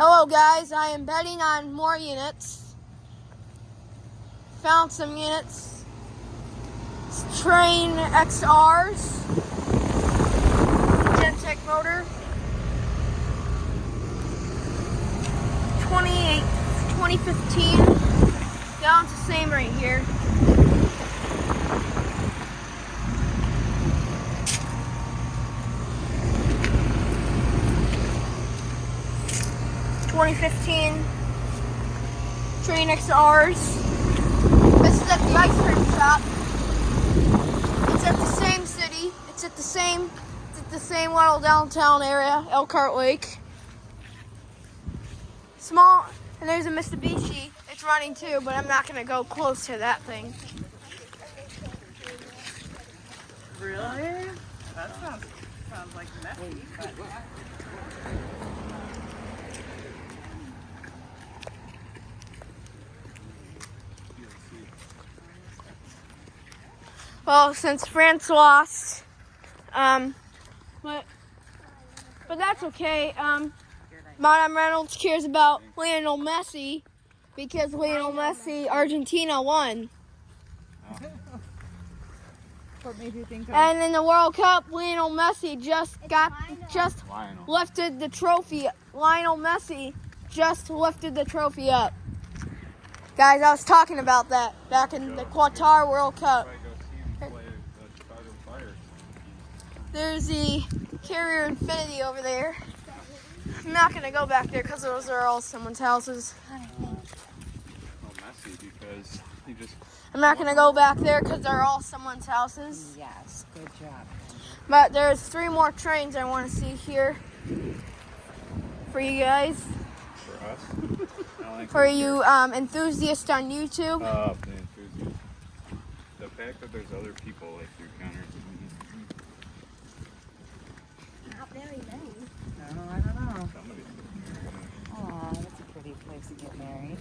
Hello guys, I am betting on more units. Found some units. It's Trane XRs. Gentech motor. 2015. Yeah, it's the same right here. Trane XRs. This is at the ice cream shop. It's at the same city. It's at the same little downtown area, Elkhart Lake. Small, and there's a Mitsubishi. It's running too, but I'm not gonna go close to that thing. Really? That sounds like messy. Well, since France lost, but that's okay. Madame Reynolds cares about Lionel Messi because Lionel Messi, Argentina won. What made you think of? And in the World Cup, Lionel Messi just lifted the trophy. Lionel Messi just lifted the trophy up. Guys, I was talking about that back in the Qatar World Cup. There's the Carrier Infinity over there. I'm not going to go back there because those are all someone's houses. I'm not going to go back there because they're all someone's houses. Yes, good job. But there's 3 more trains I want to see here for you guys. For us? For you enthusiasts on YouTube. The enthusiasts. The fact that there's other people like through counters. Not very many. No, I don't know. Somebody's Aw, that's a pretty place to get married.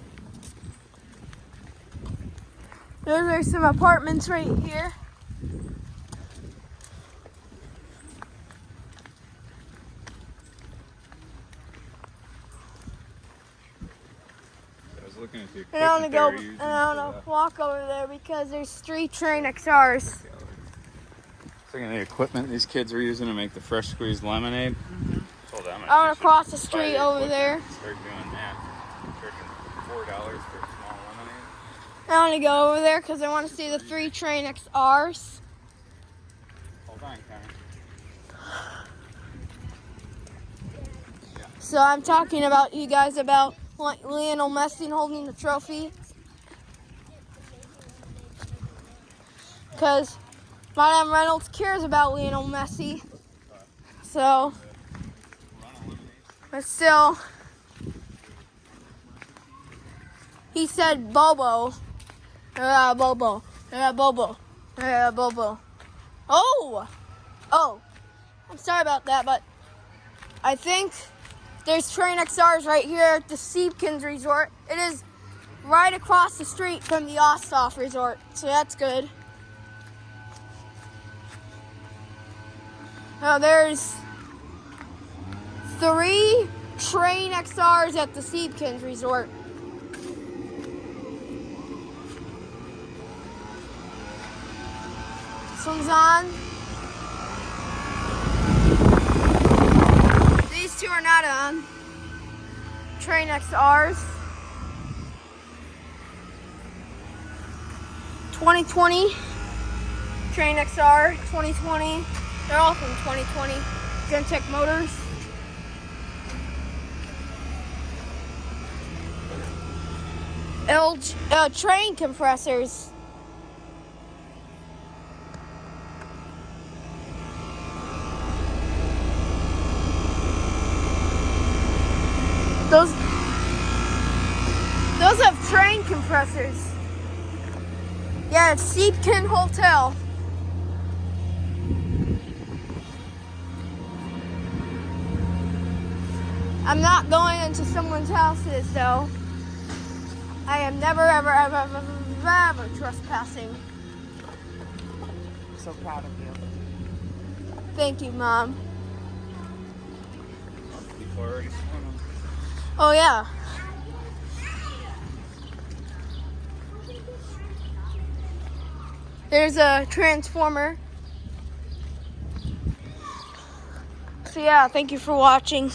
Those are some apartments right here. looking at the And I equipment want to walk over there because there's 3 Trane XRs. Looking at the equipment these kids were using to make the fresh squeezed lemonade. Told them I want to cross the street over there. Start doing that. Charging $4 for a small lemonade. I want to go over there because I want to see the 3 Trane XRs. Hold on, Connor. So I'm talking about you guys about Lionel Messi holding the trophy. Because Madame Reynolds cares about Lionel Messi. So, but still, he said Bobo. Bobo. Bobo. Bobo. Oh! I'm sorry about that, but I think there's Trane XRs right here at the Siebkens Resort. It is right across the street from the Osthoff Resort, so that's good. Now there's 3 Trane XRs at the Siebkens Resort. This one's on. These 2 are not on. Trane XRs. 2020. Trane XR 2020. They're all from 2020. Gentech motors. Trane compressors. Those have Trane compressors. Yeah, it's Siebken Hotel. I'm not going into someone's houses though. I am never, ever, ever, ever, ever trespassing. So proud of you. Thank you, Mom. Oh yeah. There's a transformer. So yeah, thank you for watching.